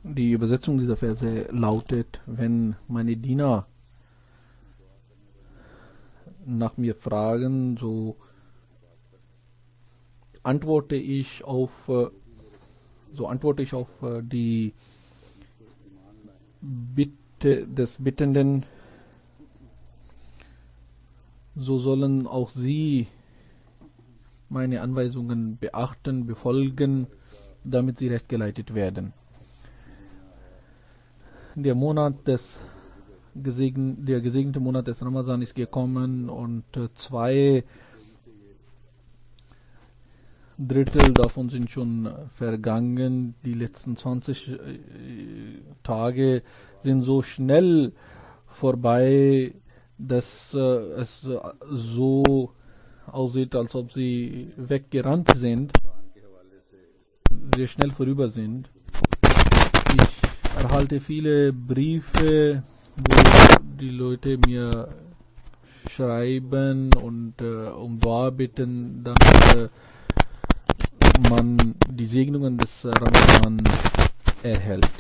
Die Übersetzung dieser Verse lautet: Wenn meine Diener nach mir fragen, so antworte ich auf die Bitte des Bittenden, so sollen auch sie meine Anweisungen beachten, befolgen, damit sie rechtgeleitet werden. Der gesegnete Monat des Ramadan ist gekommen und 2 Drittel davon sind schon vergangen. Die letzten 20 Tage sind so schnell vorbei, dass es so aussieht, als ob sie weggerannt sind, sehr schnell vorüber sind. Ich erhalte viele Briefe, wo die Leute mir schreiben und um Dua bitten, damit man die Segnungen des Ramadan erhält.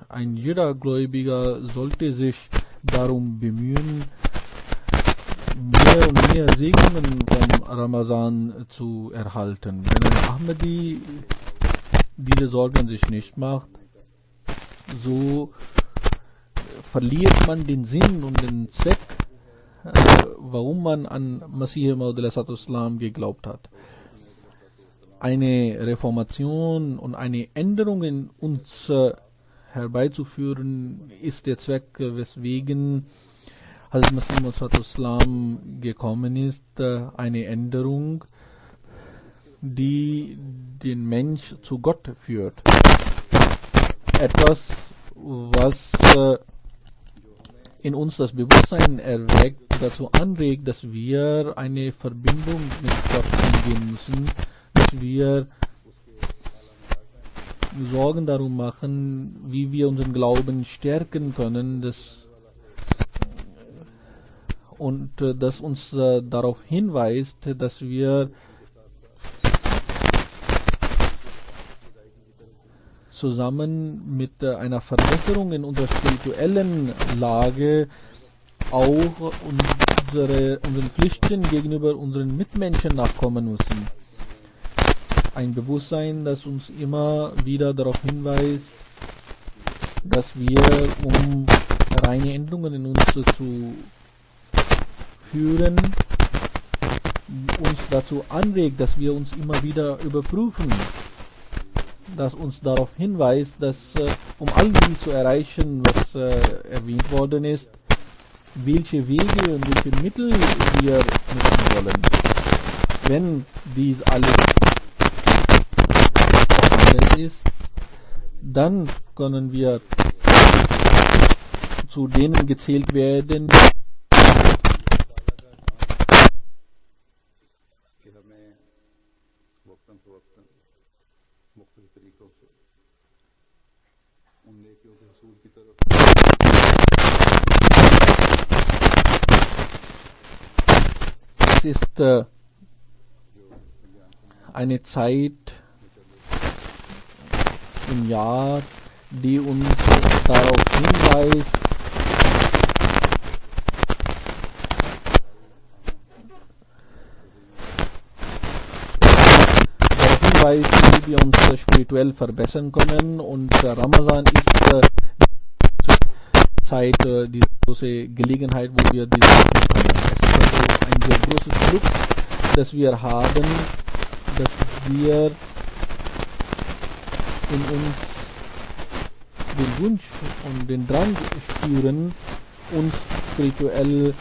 Ein jeder Gläubiger sollte sich darum bemühen, mehr und mehr Segnungen vom Ramadan zu erhalten. Wenn ein Ahmadi diese Sorgen sich nicht macht, so verliert man den Sinn und den Zweck, warum man an Masih Maud al-Islam geglaubt hat. Eine Reformation und eine Änderung in uns herbeizuführen, ist der Zweck, weswegen Hazrat Masih Maud al-Islam gekommen ist. Eine Änderung, die den Mensch zu Gott führt. Etwas, was in uns das Bewusstsein erweckt, dazu anregt, dass wir eine Verbindung mit Gott eingehen müssen, dass wir Sorgen darum machen, wie wir unseren Glauben stärken können, das uns darauf hinweist, dass wir zusammen mit einer Verbesserung in unserer spirituellen Lage auch unseren Pflichten gegenüber unseren Mitmenschen nachkommen müssen. Ein Bewusstsein, das uns immer wieder darauf hinweist, dass wir, um reine Änderungen in uns zu führen, uns dazu anregt, dass wir uns immer wieder überprüfen, das uns darauf hinweist, dass um all dies zu erreichen, was erwähnt worden ist, welche Wege und welche Mittel wir nutzen wollen. Wenn dies alles vorhanden ist, dann können wir zu denen gezählt werden, es ist eine Zeit im Jahr, die uns darauf hinweist, wie wir uns spirituell verbessern können, und Ramazan ist die Zeit, die große Gelegenheit, wo wir dies machen können. Es ist also ein sehr großes Glück, das wir haben, dass wir in uns den Wunsch und den Drang spüren, uns spirituell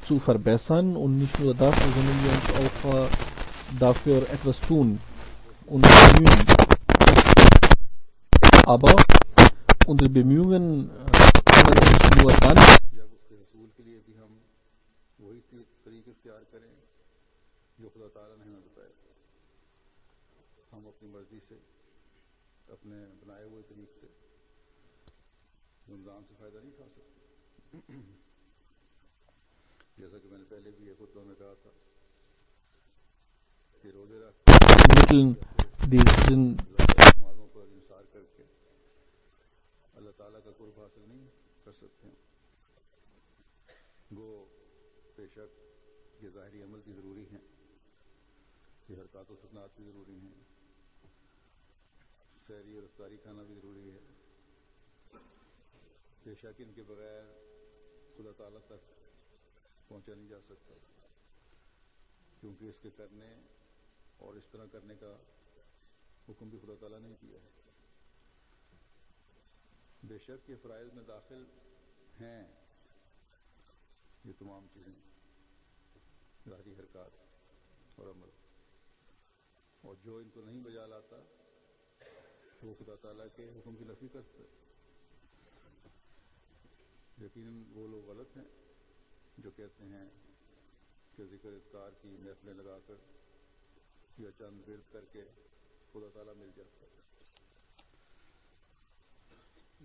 zu verbessern, und nicht nur das, sondern wir uns auch dafür etwas tun und bemühen. Aber unsere Bemühungen können uns nur dann अपने बनाए हुए तरीक से रमज़ान से फ़ायदा नहीं खा सकते। जैसा कि मैंने पहले भी एक खुतबा में कहा था कि रोज़े रख Mitteln diesen नमाज़ों पर इंसार करके अल्लाह ताला का कुर्ब हासिल नहीं कर सकते हैं। गो बेशक ये ज़ाहिरी अमल भी ज़रूरी हैं, ये हरकत व सुकनात भी ज़रूरी हैं, सहरी और इफ्तारी खाना भी ज़रूरी है। बेशक इनके बगैर खुदा ताला तक पहुंचा नहीं जा सकता, क्योंकि इसके करने और इस तरह करने का हुक्म भी खुदा ताला ने दिया है। बेशक ये फ़राइज़ में दाखिल हैं ये तमाम चीज़ें, ज़ाहिरी हरकत और अमल, और जो इनको नहीं बजा लाता वो खुदा ताला के हुक्म की नफ़ी करता है। यकीनन वो लोग गलत हैं जो कहते हैं कि ज़िक्र इज़कार की महफ़िलें लगाकर या चंद विर्द करके खुदा ताला मिल जाता है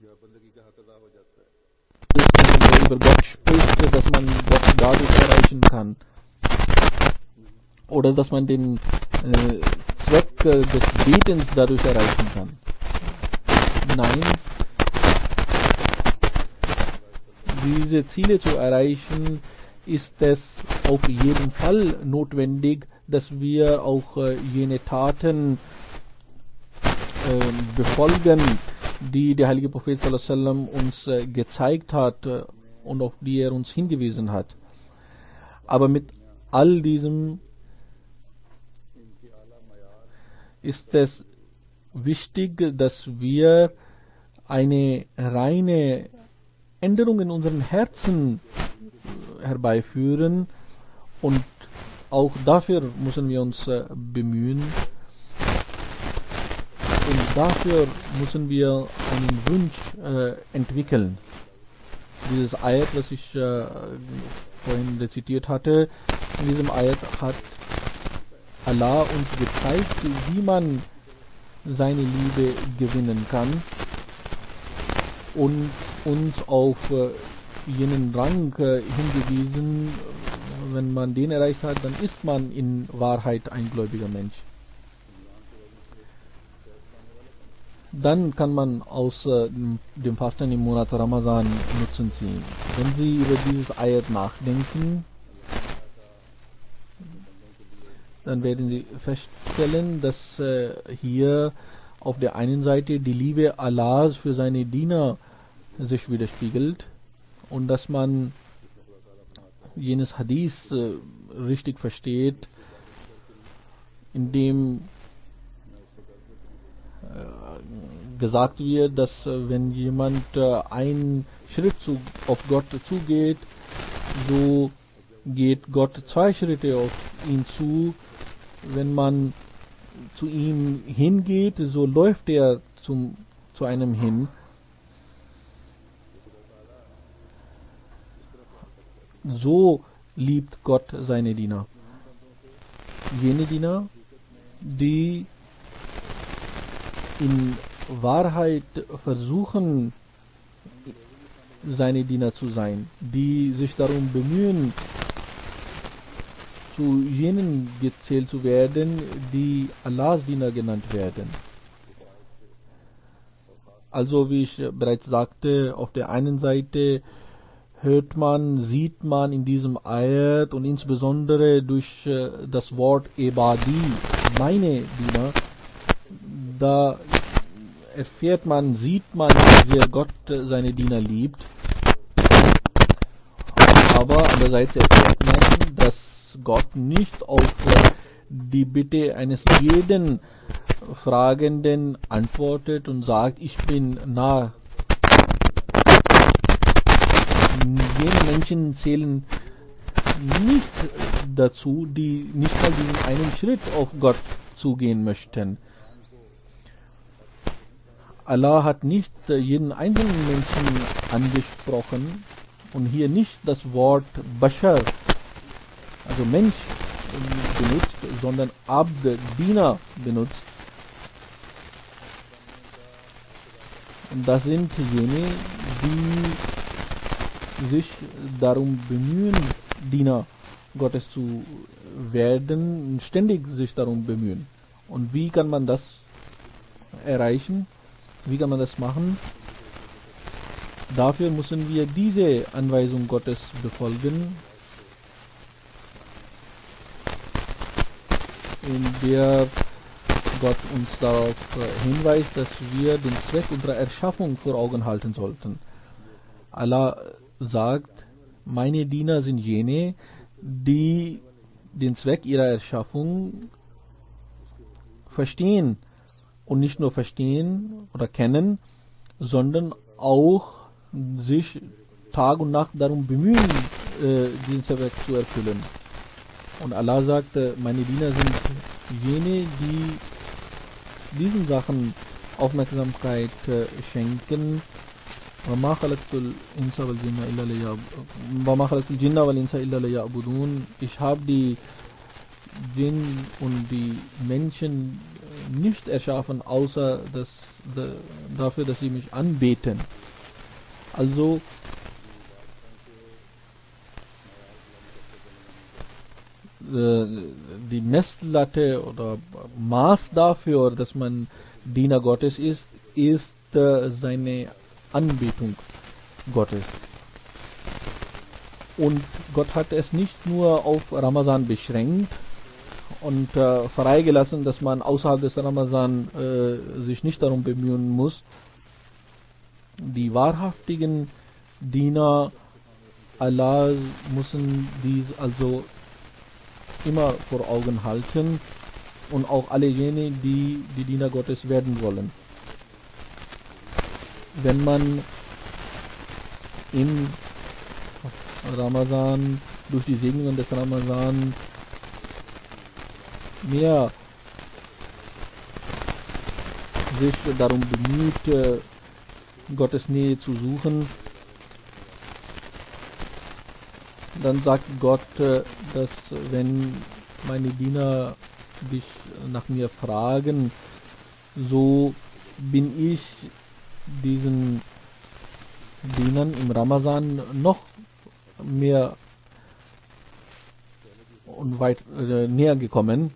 या बंदगी का हक अदा हो जाता है। über Gott spricht, dass man Gott dadurch erreichen kann, oder dass man den Zweck des Betens dadurch erreichen kann. Nein, diese Ziele zu erreichen, ist es auf jeden Fall notwendig, dass wir auch jene Taten befolgen, die der heilige Prophet sallallahu alaihi wasallam uns gezeigt hat und auf die er uns hingewiesen hat. Aber mit all diesem ist es wichtig, dass wir eine reine Änderung in unseren Herzen herbeiführen, und auch dafür müssen wir uns bemühen, und dafür müssen wir einen Wunsch entwickeln. Dieses Ayat, was ich vorhin rezitiert hatte, in diesem Ayat hat Allah uns gezeigt, wie man seine Liebe gewinnen kann, und uns auf jenen Rang hingewiesen, wenn man den erreicht hat, dann ist man in Wahrheit ein gläubiger Mensch. dann kann man aus dem Fasten im Monat Ramadan Nutzen ziehen. Wenn Sie über dieses Ayat nachdenken, dann werden Sie feststellen, dass hier auf der einen Seite die Liebe Allahs für seine Diener sich widerspiegelt und dass man jenes Hadith richtig versteht, in dem gesagt wird, dass wenn jemand einen Schritt auf Gott zugeht, so geht Gott 2 Schritte auf ihn zu. Wenn man zu ihm hingeht, so läuft er zu einem hin. So liebt Gott seine Diener. Jene Diener, die in Wahrheit versuchen, seine Diener zu sein, die sich darum bemühen, zu jenen gezählt zu werden, die Allahs Diener genannt werden. Also wie ich bereits sagte, auf der einen Seite hört man, sieht man in diesem Ayat und insbesondere durch das Wort Ibadi, meine Diener, da erfährt man, sieht man, wie sehr Gott seine Diener liebt. Aber andererseits erfährt man, dass Gott nicht auf die Bitte eines jeden Fragenden antwortet und sagt, ich bin nah. Jene Menschen zählen nicht dazu, die nicht mal diesen einen Schritt auf Gott zugehen möchten. Allah hat nicht jeden einzelnen Menschen angesprochen und hier nicht das Wort Bashar, also Mensch, benutzt, sondern Abd, Diener benutzt. Und das sind jene, die sich darum bemühen, Diener Gottes zu werden, ständig sich darum bemühen. Und wie kann man das erreichen? Wie kann man das machen? Dafür müssen wir diese Anweisung Gottes befolgen, in der Gott uns darauf hinweist, dass wir den Zweck unserer Erschaffung vor Augen halten sollten. Allah sagt, meine Diener sind jene, die den Zweck ihrer Erschaffung verstehen und nicht nur verstehen oder kennen, sondern auch sich Tag und Nacht darum bemühen, diesen Zweck zu erfüllen. Und Allah sagt, meine Diener sind jene, die diesen Sachen Aufmerksamkeit schenken. وَمَا خَلَقْتُ الْإِنسَ وَالْجِنَّ وَالْإِنسَ إِلَّا لِيَعْبُدُونَ. Ich habe die Djinn und die Menschen nicht erschaffen, außer dafür, dass sie mich anbeten. Also die Messlatte oder Maß dafür, dass man Diener Gottes ist, ist seine Anbetung Gottes. Und Gott hat es nicht nur auf Ramadan beschränkt und freigelassen, dass man außerhalb des Ramadan sich nicht darum bemühen muss. Die wahrhaftigen Diener Allah müssen dies also immer vor Augen halten und auch alle jene, die die Diener Gottes werden wollen. Wenn man im Ramadan, durch die Segnungen des Ramadan mehr sich darum bemüht, Gottes Nähe zu suchen, dann sagt Gott, dass wenn meine Diener dich nach mir fragen, so bin ich diesen Dienern im Ramadan noch mehr und weit näher gekommen.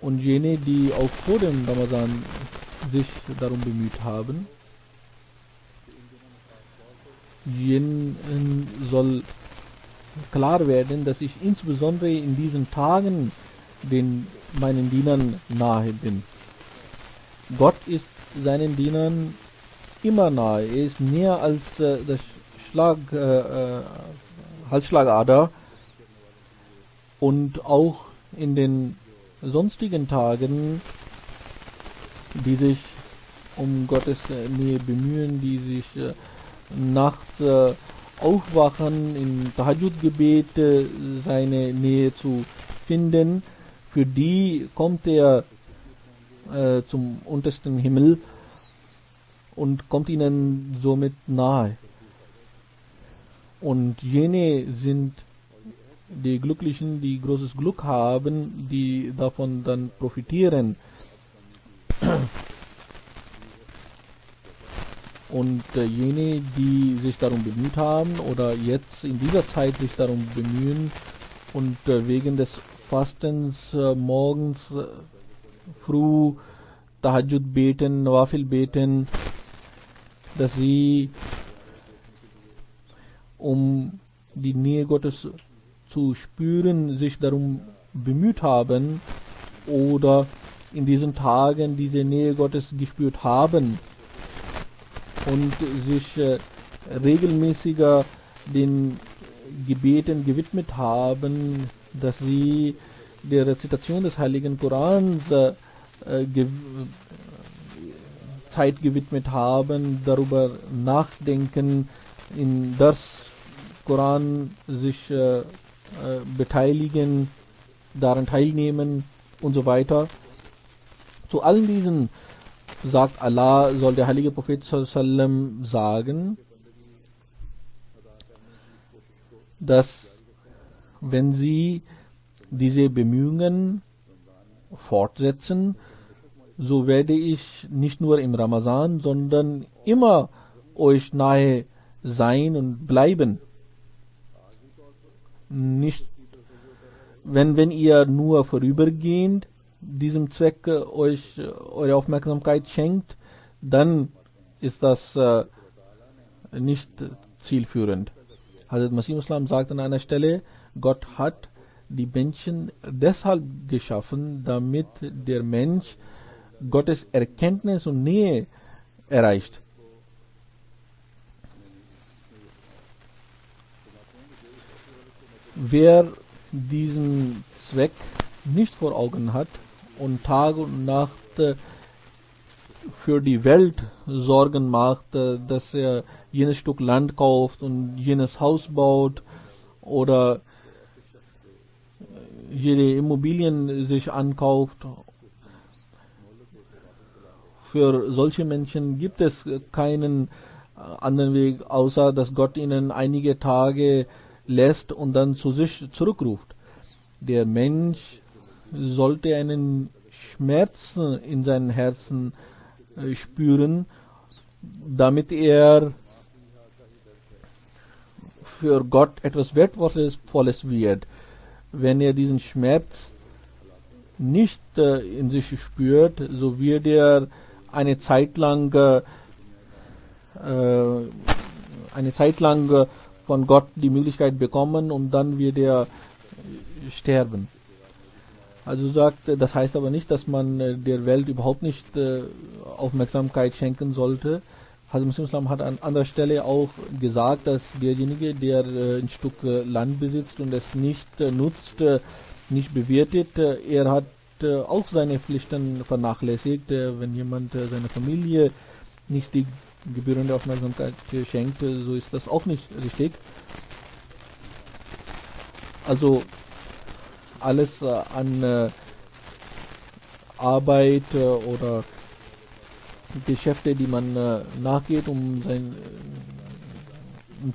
Und jene, die auch vor dem Ramadan sich darum bemüht haben. Jenen soll klar werden, dass ich insbesondere in diesen Tagen meinen Dienern nahe bin. Gott ist seinen Dienern immer nahe. Er ist näher als das Halsschlagader, und auch in den sonstigen Tagen, die sich um Gottes Nähe bemühen, die sich nachts aufwachen, im Tahajjud-Gebet seine Nähe zu finden, für die kommt er zum untersten Himmel und kommt ihnen somit nahe. Und jene sind die Glücklichen, die großes Glück haben, die davon dann profitieren. Und jene, die sich darum bemüht haben oder jetzt in dieser Zeit sich darum bemühen und wegen des Fastens morgens früh Tahajjud beten, Nawafil beten, dass sie um die Nähe Gottes zu spüren, sich darum bemüht haben oder in diesen Tagen diese Nähe Gottes gespürt haben und sich regelmäßiger den Gebeten gewidmet haben, dass sie der Rezitation des Heiligen Korans Zeit gewidmet haben, darüber nachdenken, in das Koran sich beteiligen, daran teilnehmen und so weiter. Zu allen diesen sagt Allah, soll der heilige Prophet sallam sagen, dass wenn sie diese Bemühungen fortsetzen, so werde ich nicht nur im Ramazan, sondern immer euch nahe sein und bleiben. Nicht, wenn ihr nur vorübergehend diesem Zweck euch eure Aufmerksamkeit schenkt, dann ist das nicht zielführend. Hazrat Masih Islam sagt an einer Stelle, Gott hat die Menschen deshalb geschaffen, damit der Mensch Gottes Erkenntnis und Nähe erreicht. Wer diesen Zweck nicht vor Augen hat und Tag und Nacht für die Welt Sorgen macht, dass er jenes Stück Land kauft und jenes Haus baut oder jede Immobilien sich ankauft. Für solche Menschen gibt es keinen anderen Weg, außer dass Gott ihnen einige Tage lässt und dann zu sich zurückruft. Der Mensch sollte einen Schmerz in seinem Herzen spüren, damit er für Gott etwas Wertvolles wird. Wenn er diesen Schmerz nicht in sich spürt, so wird er eine Zeit lang von Gott die Möglichkeit bekommen und dann wird er sterben. Also das heißt aber nicht, dass man der Welt überhaupt nicht Aufmerksamkeit schenken sollte. Hazrat Masih Islam hat an anderer Stelle auch gesagt, dass derjenige, der ein Stück Land besitzt und es nicht nutzt, nicht bewirtet, er hat auch seine Pflichten vernachlässigt. Wenn jemand seiner Familie nicht die gebührende Aufmerksamkeit schenkt, so ist das auch nicht richtig. Also alles an Arbeit oder Geschäfte, die man nachgeht, um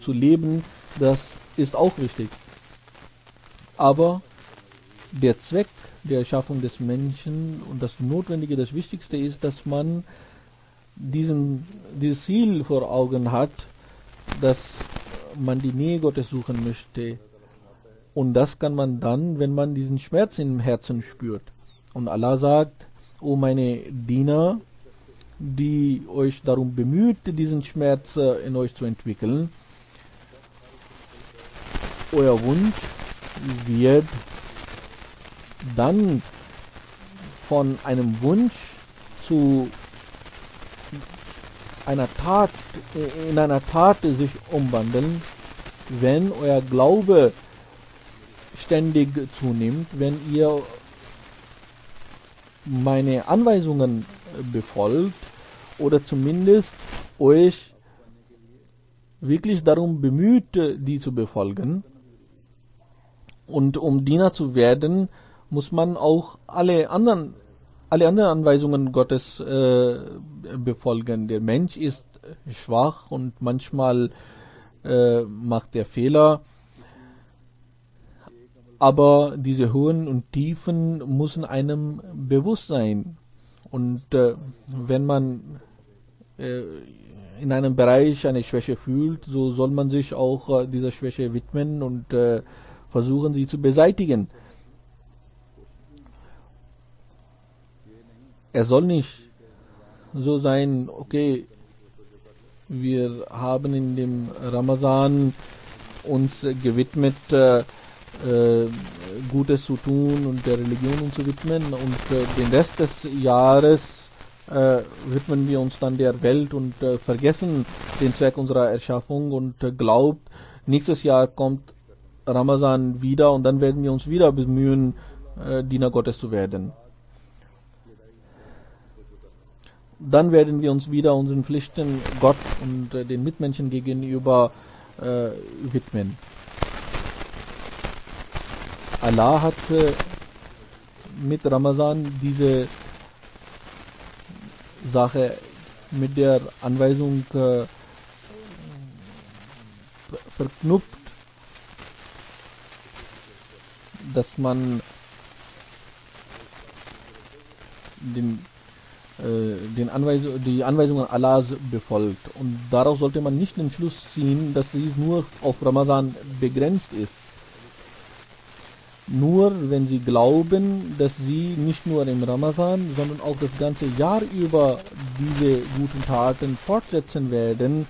zu leben, das ist auch wichtig. Aber der Zweck der Erschaffung des Menschen und das Notwendige, das Wichtigste ist, dass man dieses Ziel vor Augen hat, dass man die Nähe Gottes suchen möchte. Und das kann man dann, wenn man diesen Schmerz im Herzen spürt. Und Allah sagt, O meine Diener, die euch darum bemüht, diesen Schmerz in euch zu entwickeln. Euer Wunsch wird dann von einem Wunsch zu einer Tat, in einer Tat sich umwandeln, wenn euer Glaube ständig zunimmt, wenn ihr meine Anweisungen befolgt oder zumindest euch wirklich darum bemüht, die zu befolgen. Und um Diener zu werden, muss man auch alle anderen Anweisungen Gottes befolgen. Der Mensch ist schwach und manchmal macht er Fehler. Aber diese Höhen und Tiefen müssen einem bewusst sein. Und wenn man in einem Bereich eine Schwäche fühlt, so soll man sich auch dieser Schwäche widmen und versuchen, sie zu beseitigen. Es soll nicht so sein, okay, wir haben in dem Ramazan uns gewidmet, Gutes zu tun und der Religion uns zu widmen und den Rest des Jahres widmen wir uns dann der Welt und vergessen den Zweck unserer Erschaffung und glaubt, nächstes Jahr kommt Ramazan wieder und dann werden wir uns wieder bemühen, Diener Gottes zu werden. Dann werden wir uns wieder unseren Pflichten Gott und den Mitmenschen gegenüber widmen. Allah hat mit Ramazan diese Sache mit der Anweisung verknüpft, dass man die Anweisungen Allahs befolgt. Und daraus sollte man nicht den Schluss ziehen, dass dies nur auf Ramazan begrenzt ist. Nur wenn sie glauben, dass sie nicht nur im Ramazan, sondern auch das ganze Jahr über diese guten Taten fortsetzen werden,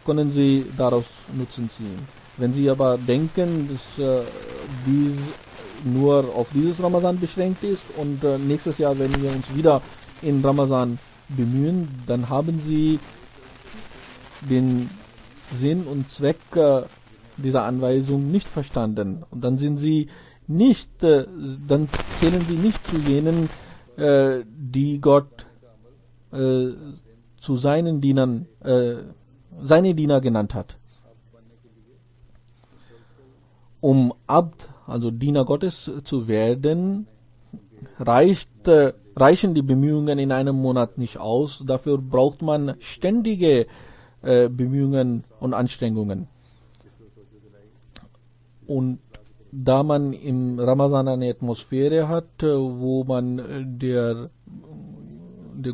können sie daraus Nutzen ziehen. Wenn sie aber denken, dass dies nur auf dieses Ramazan beschränkt ist und nächstes Jahr werden wir uns wieder in Ramazan bemühen, dann haben sie den Sinn und Zweck dieser Anweisung nicht verstanden. Und dann sind sie nicht, dann zählen sie nicht zu jenen, die Gott zu seinen Dienern, seine Diener genannt hat. Um Abd, also Diener Gottes zu werden, reichen die Bemühungen in einem Monat nicht aus. Dafür braucht man ständige Bemühungen und Anstrengungen. Und da man im Ramazan eine Atmosphäre hat, wo man der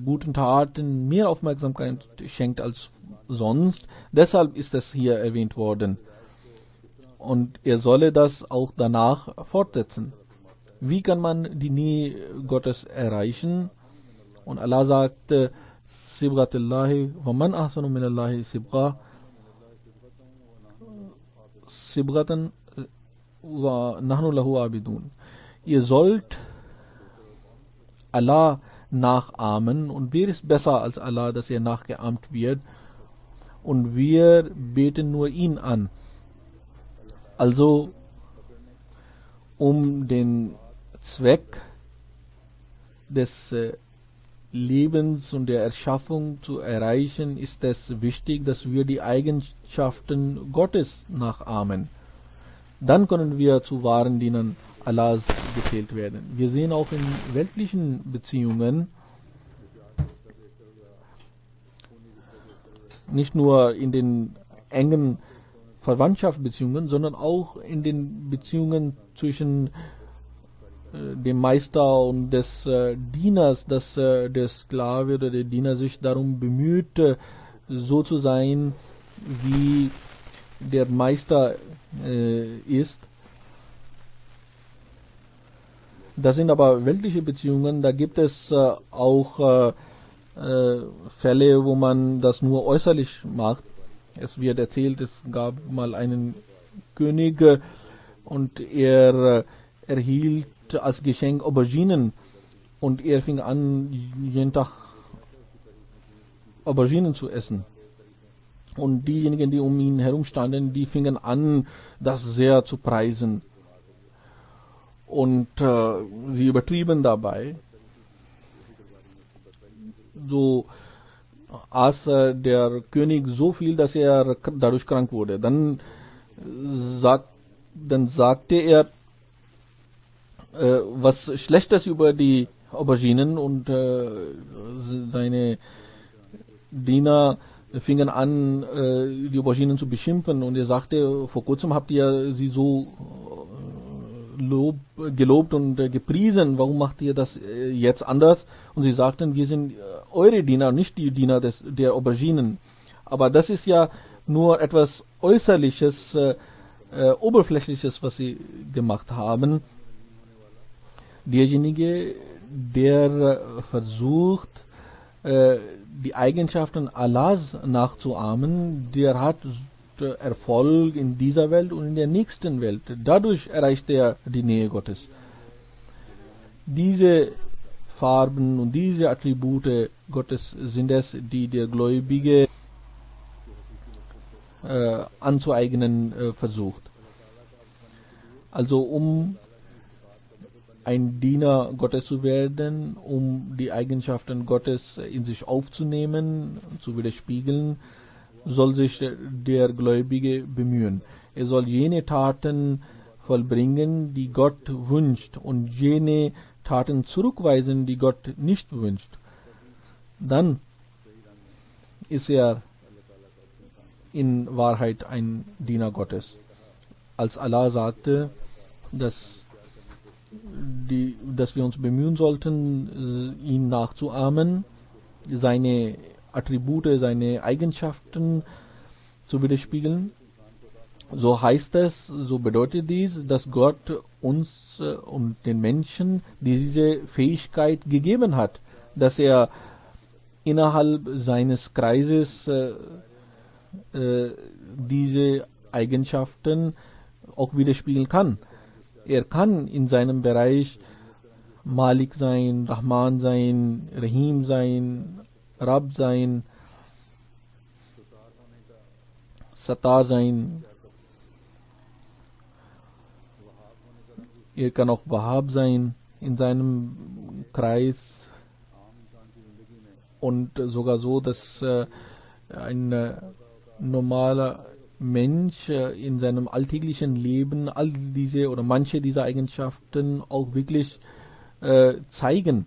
guten Taten mehr Aufmerksamkeit schenkt als sonst, deshalb ist es hier erwähnt worden. Und er solle das auch danach fortsetzen. Wie kann man die Nähe Gottes erreichen? Und Allah sagt, Sibghatullahi wa man ahsanu minallahi sibgha sibghatan wa nahnu lahu abidun. Ihr sollt Allah nachahmen, und wer ist besser als Allah, dass er nachgeahmt wird, und wir beten nur ihn an. Also um den Zweck des Lebens und der Erschaffung zu erreichen, ist es wichtig, dass wir die Eigenschaften Gottes nachahmen. Dann können wir zu wahren Dienern Allahs gezählt werden. Wir sehen auch in weltlichen Beziehungen, nicht nur in den engen Verwandtschaftsbeziehungen, sondern auch in den Beziehungen zwischen dem Meister und des Dieners, dass der Sklave oder der Diener sich darum bemüht, so zu sein, wie der Meister ist. Das sind aber weltliche Beziehungen, da gibt es auch Fälle, wo man das nur äußerlich macht. Es wird erzählt, es gab mal einen König und er erhielt als Geschenk Auberginen und er fing an, jeden Tag Auberginen zu essen. Und diejenigen, die um ihn herum standen, die fingen an, das sehr zu preisen. Und sie übertrieben dabei. So aß der König so viel, dass er dadurch krank wurde. Dann sagte er was Schlechtes über die Auberginen und seine Diener fingen an, die Auberginen zu beschimpfen und er sagte, vor kurzem habt ihr sie so gelobt und gepriesen, warum macht ihr das jetzt anders? Und sie sagten, wir sind eure Diener, nicht die Diener der Auberginen. Aber das ist ja nur etwas Äußerliches, Oberflächliches, was sie gemacht haben. Derjenige, der versucht, die Eigenschaften Allahs nachzuahmen, der hat Erfolg in dieser Welt und in der nächsten Welt. Dadurch erreicht er die Nähe Gottes. Diese Farben und diese Attribute Gottes sind es, die der Gläubige anzueignen versucht. Also um ein Diener Gottes zu werden, um die Eigenschaften Gottes in sich aufzunehmen, zu widerspiegeln, soll sich der Gläubige bemühen. Er soll jene Taten vollbringen, die Gott wünscht, und jene Taten zurückweisen, die Gott nicht wünscht. Dann ist er in Wahrheit ein Diener Gottes. Als Allah sagte, dass wir uns bemühen sollten, ihn nachzuahmen, seine Attribute, seine Eigenschaften zu widerspiegeln, so heißt es, so bedeutet dies, dass Gott uns und den Menschen diese Fähigkeit gegeben hat, dass er innerhalb seines Kreises diese Eigenschaften auch widerspiegeln kann. Er kann in seinem Bereich Malik sein, Rahman sein, Rahim sein, Rab sein, Satar sein. Er kann auch Wahhab sein in seinem Kreis und sogar so, dass ein normaler Mensch in seinem alltäglichen Leben all diese oder manche dieser Eigenschaften auch wirklich zeigen,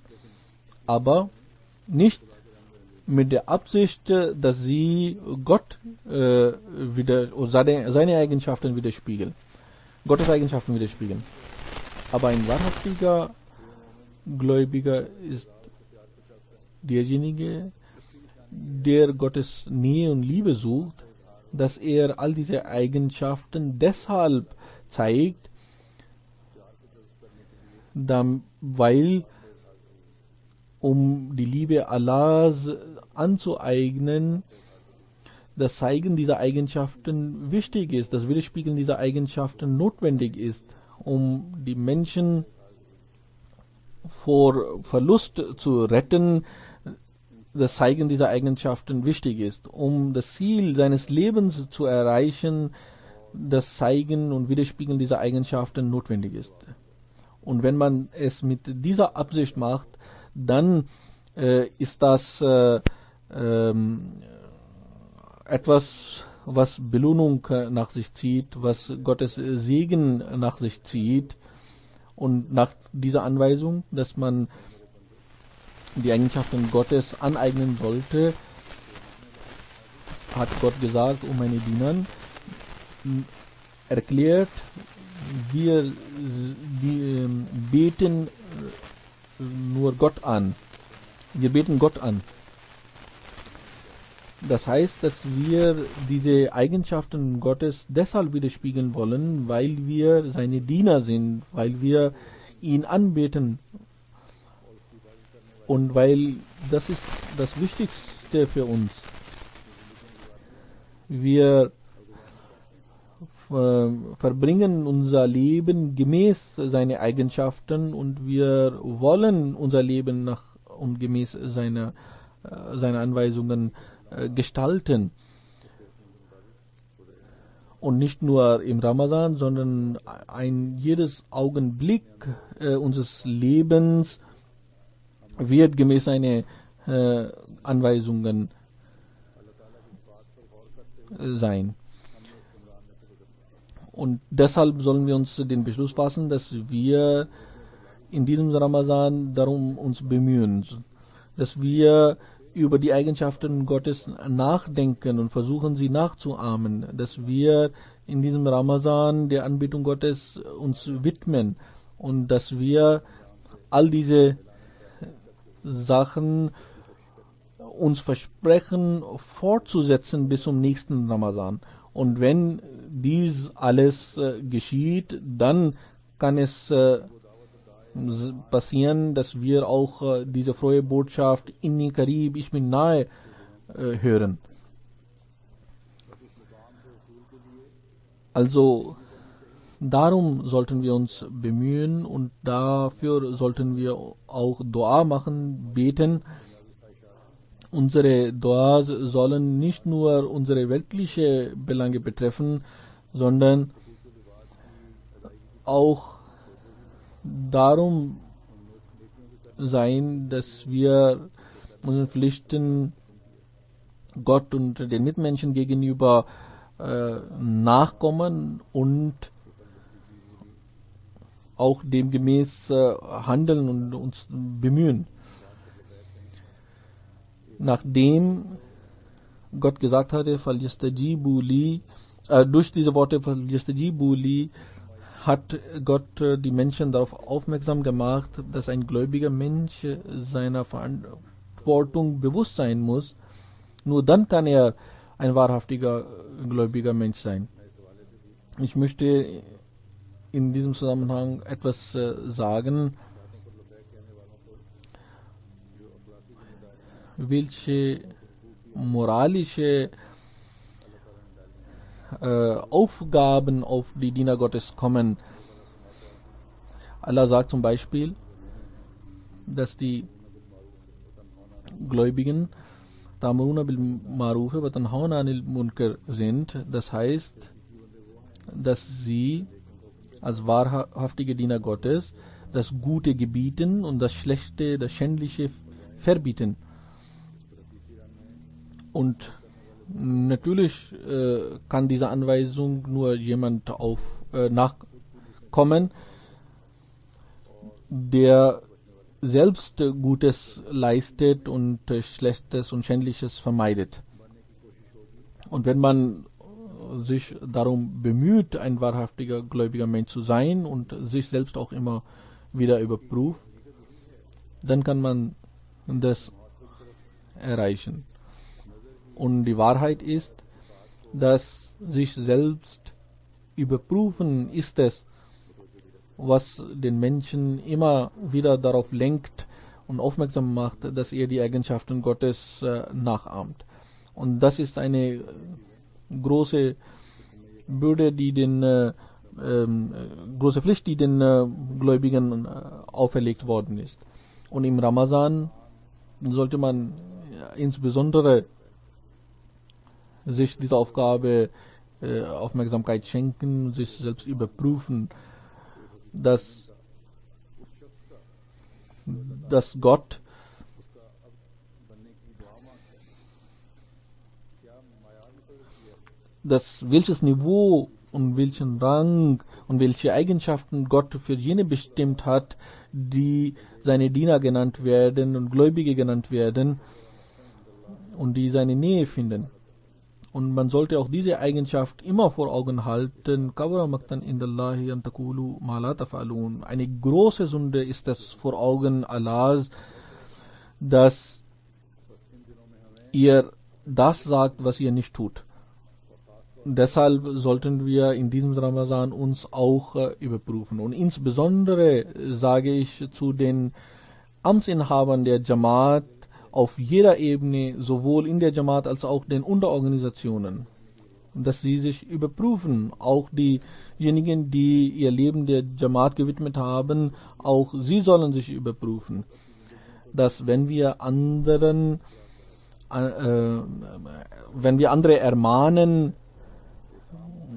aber nicht mit der Absicht, dass sie Gott oder seine Eigenschaften widerspiegeln, Gottes Eigenschaften widerspiegeln. Aber ein wahrhaftiger Gläubiger ist derjenige, der Gottes Nähe und Liebe sucht, dass er all diese Eigenschaften deshalb zeigt, weil um die Liebe Allahs anzueignen, das Zeigen dieser Eigenschaften wichtig ist, das Widerspiegeln dieser Eigenschaften notwendig ist, um die Menschen vor Verlust zu retten. Das Zeigen dieser Eigenschaften wichtig ist, um das Ziel seines Lebens zu erreichen. Das Zeigen und Widerspiegeln dieser Eigenschaften notwendig ist. Und wenn man es mit dieser Absicht macht, dann ist das etwas, was Belohnung nach sich zieht, was Gottes Segen nach sich zieht. Und nach dieser Anweisung, dass man die Eigenschaften Gottes aneignen sollte, hat Gott gesagt, um meine Dienern erklärt, wir beten nur Gott an. Wir beten Gott an. Das heißt, dass wir diese Eigenschaften Gottes deshalb widerspiegeln wollen, weil wir seine Diener sind, weil wir ihn anbeten. Und weil das ist das Wichtigste für uns. Wir verbringen unser Leben gemäß seine Eigenschaften und wir wollen unser Leben nach und gemäß seine Anweisungen gestalten. Und nicht nur im Ramadan, sondern jedes Augenblick unseres Lebens wird gemäß seine Anweisungen sein. Und deshalb sollen wir uns den Beschluss fassen, dass wir in diesem Ramadan darum uns bemühen, dass wir über die Eigenschaften Gottes nachdenken und versuchen, sie nachzuahmen, dass wir in diesem Ramadan der Anbetung Gottes uns widmen und dass wir all diese Sachen uns versprechen, fortzusetzen bis zum nächsten Ramadan. Und wenn dies alles geschieht, dann kann es passieren, dass wir auch diese frohe Botschaft Inni Karib, ich bin nahe hören. Also darum sollten wir uns bemühen und dafür sollten wir auch Dua machen, beten. Unsere Duas sollen nicht nur unsere weltliche Belange betreffen, sondern auch darum sein, dass wir unseren Pflichten Gott und den Mitmenschen gegenüber nachkommen und auch demgemäß handeln und uns bemühen. Nachdem Gott gesagt hatte, فَلْيَسْتَجِيبُوا لِي, durch diese Worte فَلْيَسْتَجِيبُوا لِي hat Gott die Menschen darauf aufmerksam gemacht, dass ein gläubiger Mensch seiner Verantwortung bewusst sein muss. Nur dann kann er ein wahrhaftiger gläubiger Mensch sein. Ich möchte in diesem Zusammenhang etwas sagen, welche moralische Aufgaben auf die Diener Gottes kommen. Allah sagt zum Beispiel, dass die Gläubigen Ta'muruna bil Ma'ruf wa tanhauna 'anil Munkar sind. Das heißt, dass sie als wahrhaftige Diener Gottes das Gute gebieten und das Schlechte, das Schändliche verbieten. Und natürlich kann dieser Anweisung nur jemand nachkommen, der selbst Gutes leistet und Schlechtes und Schändliches vermeidet. Und wenn man sich darum bemüht, ein wahrhaftiger gläubiger Mensch zu sein und sich selbst auch immer wieder überprüft, dann kann man das erreichen. Und die Wahrheit ist, dass sich selbst überprüfen ist es, was den Menschen immer wieder darauf lenkt und aufmerksam macht, dass er die Eigenschaften Gottes nachahmt. Und das ist eine große Bürde, die große Pflicht, die den Gläubigen auferlegt worden ist. Und im Ramadan sollte man insbesondere sich dieser Aufgabe Aufmerksamkeit schenken, sich selbst überprüfen, dass Gott welches Niveau und welchen Rang und welche Eigenschaften Gott für jene bestimmt hat, die seine Diener genannt werden und Gläubige genannt werden und die seine Nähe finden. Und man sollte auch diese Eigenschaft immer vor Augen halten. Eine große Sünde ist es vor Augen Allahs, dass ihr das sagt, was ihr nicht tut. Deshalb sollten wir in diesem Ramadan uns auch überprüfen. Und insbesondere sage ich zu den Amtsinhabern der Jamaat auf jeder Ebene, sowohl in der Jamaat als auch den Unterorganisationen, dass sie sich überprüfen, auch diejenigen, die ihr Leben der Jamaat gewidmet haben, auch sie sollen sich überprüfen, dass wenn wir andere ermahnen,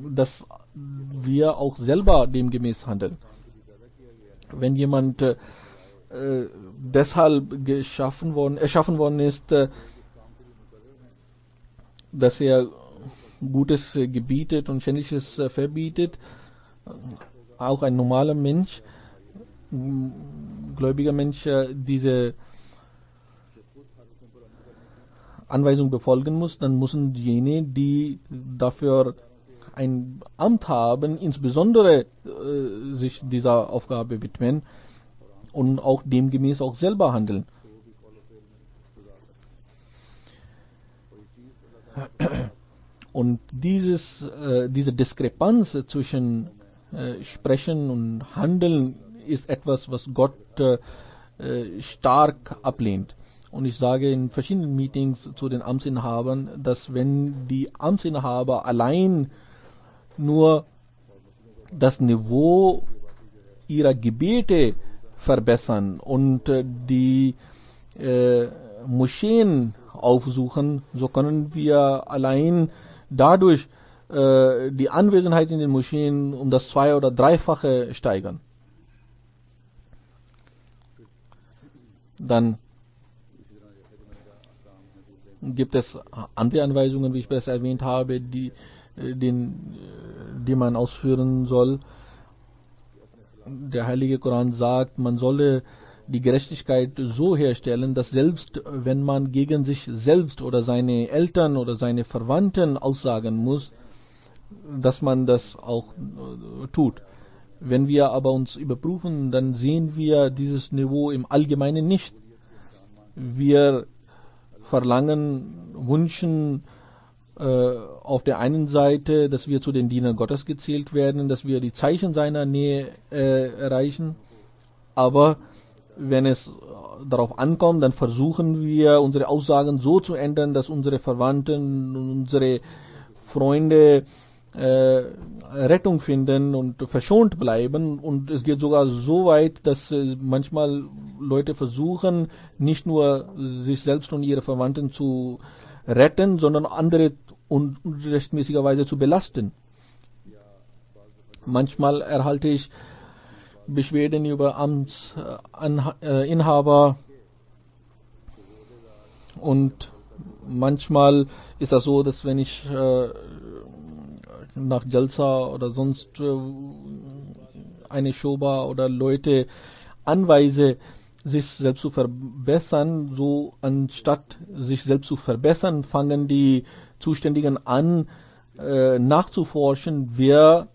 dass wir auch selber demgemäß handeln. Wenn jemand deshalb erschaffen worden ist, dass er Gutes gebietet und Schändliches verbietet, auch ein normaler Mensch, gläubiger Mensch, diese Anweisung befolgen muss, dann müssen diejenigen, die dafür ein Amt haben, insbesondere sich dieser Aufgabe widmen und auch demgemäß auch selber handeln. Und diese Diskrepanz zwischen Sprechen und Handeln ist etwas, was Gott stark ablehnt. Und ich sage in verschiedenen Meetings zu den Amtsinhabern, dass wenn die Amtsinhaber allein nur das Niveau ihrer Gebete verbessern und die Moscheen aufsuchen, so können wir allein dadurch die Anwesenheit in den Moscheen um das 2- oder 3-fache steigern. Dann gibt es andere Anweisungen, wie ich bereits erwähnt habe, die man ausführen soll. Der Heilige Koran sagt, man solle die Gerechtigkeit so herstellen, dass selbst wenn man gegen sich selbst oder seine Eltern oder seine Verwandten aussagen muss, dass man das auch tut. Wenn wir aber uns überprüfen, dann sehen wir dieses Niveau im Allgemeinen nicht. Wir verlangen, wünschen auf der einen Seite, dass wir zu den Dienern Gottes gezählt werden, dass wir die Zeichen seiner Nähe erreichen, aber wenn es darauf ankommt, dann versuchen wir, unsere Aussagen so zu ändern, dass unsere Verwandten und unsere Freunde Rettung finden und verschont bleiben. Und es geht sogar so weit, dass manchmal Leute versuchen, nicht nur sich selbst und ihre Verwandten zu retten, sondern andere unrechtmäßigerweise zu belasten. Manchmal erhalte ich Beschwerden über Amtsinhaber und manchmal ist das so, dass wenn ich nach Jalsa oder sonst eine Shoba oder Leute anweise, sich selbst zu verbessern, so anstatt sich selbst zu verbessern, fangen die Zuständigen an nachzuforschen, wer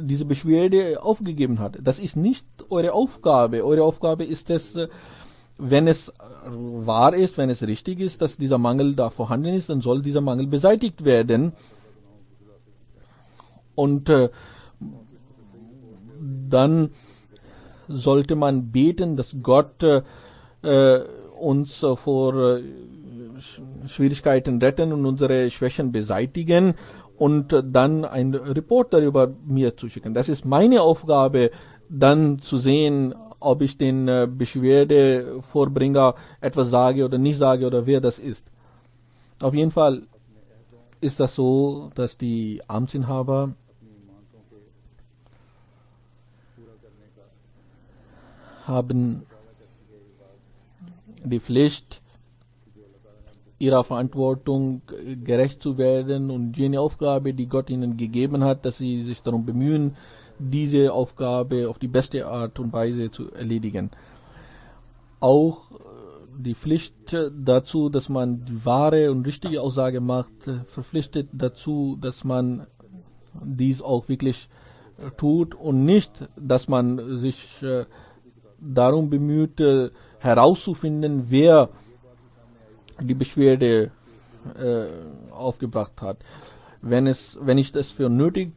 diese Beschwerde aufgegeben hat. Das ist nicht eure Aufgabe. Eure Aufgabe ist es, wenn es wahr ist, wenn es richtig ist, dass dieser Mangel da vorhanden ist, dann soll dieser Mangel beseitigt werden. Und dann sollte man beten, dass Gott uns vor Schwierigkeiten retten und unsere Schwächen beseitigen und dann ein Report darüber mir zu schicken. Das ist meine Aufgabe, dann zu sehen, ob ich den Beschwerdevorbringer etwas sage oder nicht sage oder wer das ist. Auf jeden Fall ist das so, dass die Amtsinhaber haben die Pflicht, ihrer Verantwortung gerecht zu werden und jene Aufgabe, die Gott ihnen gegeben hat, dass sie sich darum bemühen, diese Aufgabe auf die beste Art und Weise zu erledigen. Auch die Pflicht dazu, dass man die wahre und richtige Aussage macht, verpflichtet dazu, dass man dies auch wirklich tut und nicht, dass man sich darum bemüht, herauszufinden, wer die Beschwerde aufgebracht hat. Wenn ich es für nötig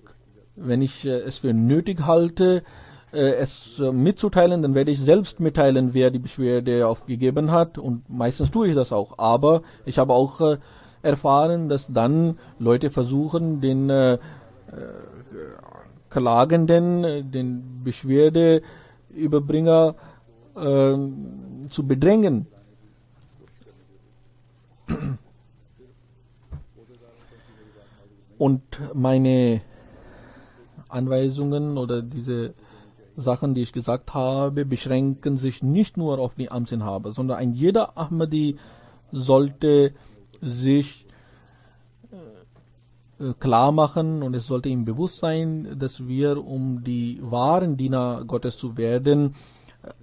halte, es mitzuteilen, dann werde ich selbst mitteilen, wer die Beschwerde aufgegeben hat, und meistens tue ich das auch. Aber ich habe auch erfahren, dass dann Leute versuchen, den Klagenden, den Beschwerdeüberbringer zu bedrängen. Und meine Anweisungen oder diese Sachen, die ich gesagt habe, beschränken sich nicht nur auf die Amtsinhaber, sondern ein jeder Ahmadi sollte sich klar machen, und es sollte ihm bewusst sein, dass wir, um die wahren Diener Gottes zu werden,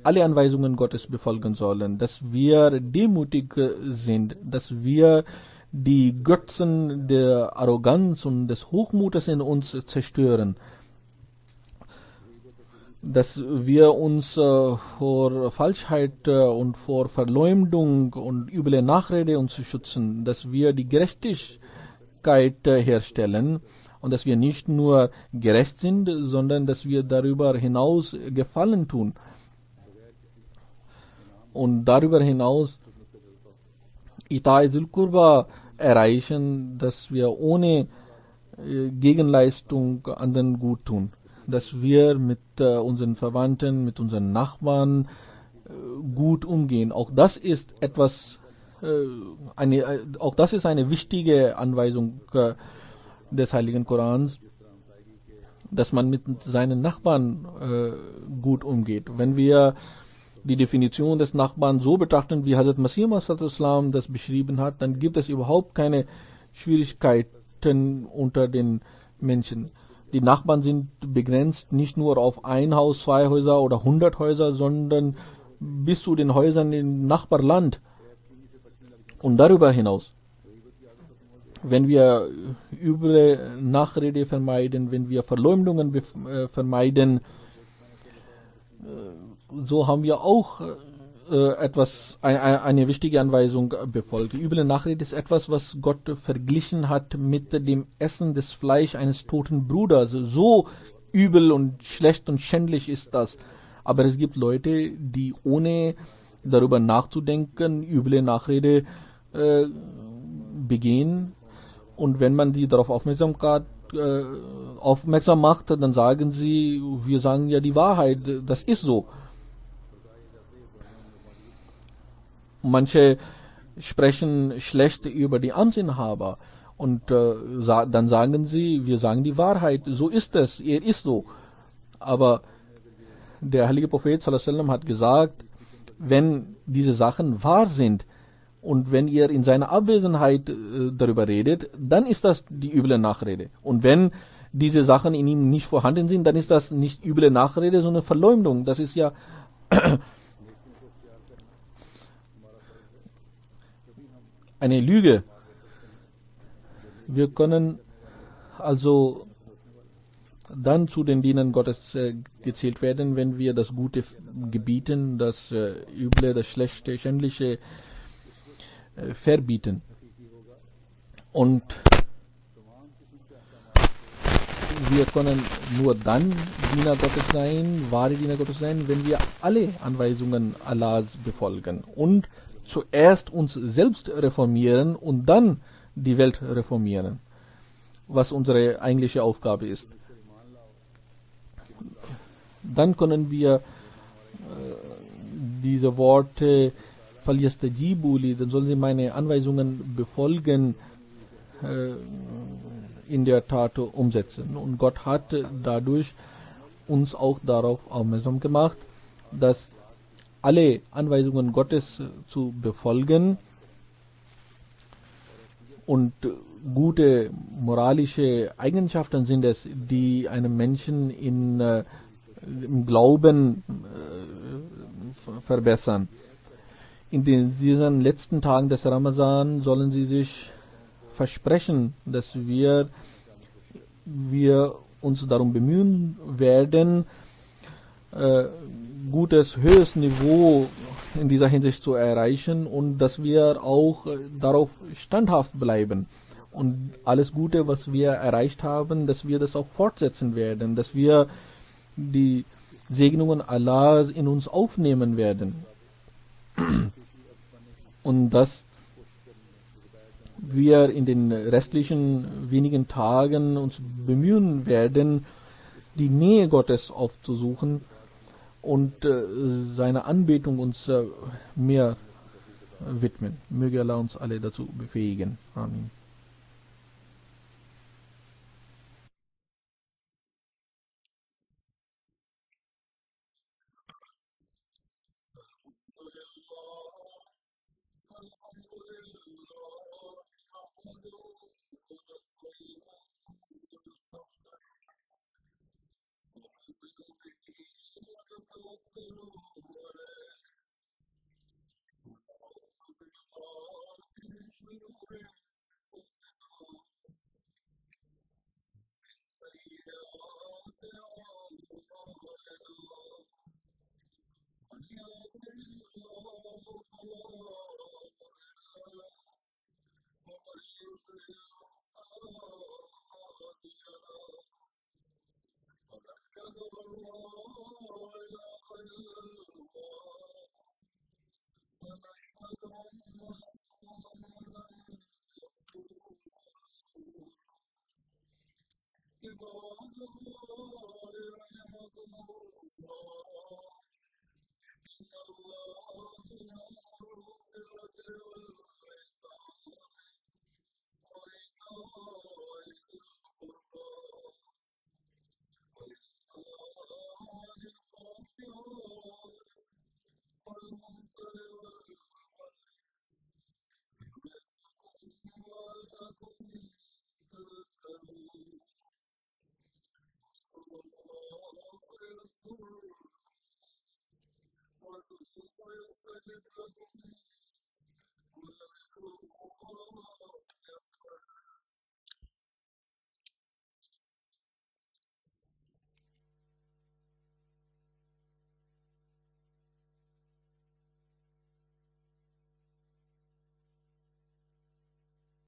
alle Anweisungen Gottes befolgen sollen, dass wir demütig sind, dass wir die Götzen der Arroganz und des Hochmutes in uns zerstören, dass wir uns vor Falschheit und vor Verleumdung und üble Nachrede uns schützen, dass wir die Gerechtigkeit herstellen und dass wir nicht nur gerecht sind, sondern dass wir darüber hinaus Gefallen tun und darüber hinaus Ita'i Zul Qurba erreichen, dass wir ohne Gegenleistung anderen gut tun, dass wir mit unseren Verwandten, mit unseren Nachbarn gut umgehen. Auch das ist etwas, auch das ist eine wichtige Anweisung des Heiligen Korans, dass man mit seinen Nachbarn gut umgeht. Wenn wir die Definition des Nachbarn so betrachten, wie Hazrat Masih Maud das beschrieben hat, dann gibt es überhaupt keine Schwierigkeiten unter den Menschen. Die Nachbarn sind begrenzt nicht nur auf ein Haus, 2 Häuser oder 100 Häuser, sondern bis zu den Häusern im Nachbarland und darüber hinaus. Wenn wir üble Nachrede vermeiden, wenn wir Verleumdungen vermeiden, so haben wir auch eine wichtige Anweisung befolgt. Die üble Nachrede ist etwas, was Gott verglichen hat mit dem Essen des Fleisch eines toten Bruders. So übel und schlecht und schändlich ist das. Aber es gibt Leute, die ohne darüber nachzudenken üble Nachrede begehen, und wenn man die darauf aufmerksam macht, dann sagen sie, wir sagen ja die Wahrheit, das ist so. Manche sprechen schlecht über die Amtsinhaber und dann sagen sie, wir sagen die Wahrheit, so ist es, er ist so. Aber der heilige Prophet sallallahu alaihi wasallam hat gesagt, wenn diese Sachen wahr sind und wenn ihr in seiner Abwesenheit darüber redet, dann ist das die üble Nachrede. Und wenn diese Sachen in ihm nicht vorhanden sind, dann ist das nicht üble Nachrede, sondern Verleumdung. Das ist ja eine Lüge. Wir können also dann zu den Dienern Gottes gezählt werden, wenn wir das Gute gebieten, das Üble, das Schlechte, Schändliche verbieten. Und wir können nur dann Diener Gottes sein, wahre Diener Gottes sein, wenn wir alle Anweisungen Allahs befolgen und zuerst uns selbst reformieren und dann die Welt reformieren, was unsere eigentliche Aufgabe ist. Dann können wir diese Worte فَلْيَسْتَجِيبُوا لِي, dann sollen sie meine Anweisungen befolgen, in der Tat umsetzen. Und Gott hat dadurch uns auch darauf aufmerksam gemacht, dass alle Anweisungen Gottes zu befolgen und gute moralische Eigenschaften sind es, die einem Menschen im Glauben verbessern. In diesen letzten Tagen des Ramadan sollen sie sich versprechen, dass wir uns darum bemühen werden, gutes, höheres Niveau in dieser Hinsicht zu erreichen und dass wir auch darauf standhaft bleiben. Und alles Gute, was wir erreicht haben, dass wir das auch fortsetzen werden, dass wir die Segnungen Allahs in uns aufnehmen werden. Und dass wir in den restlichen wenigen Tagen uns bemühen werden, die Nähe Gottes aufzusuchen und seine Anbetung uns mehr widmen. Möge Allah uns alle dazu befähigen. Amin.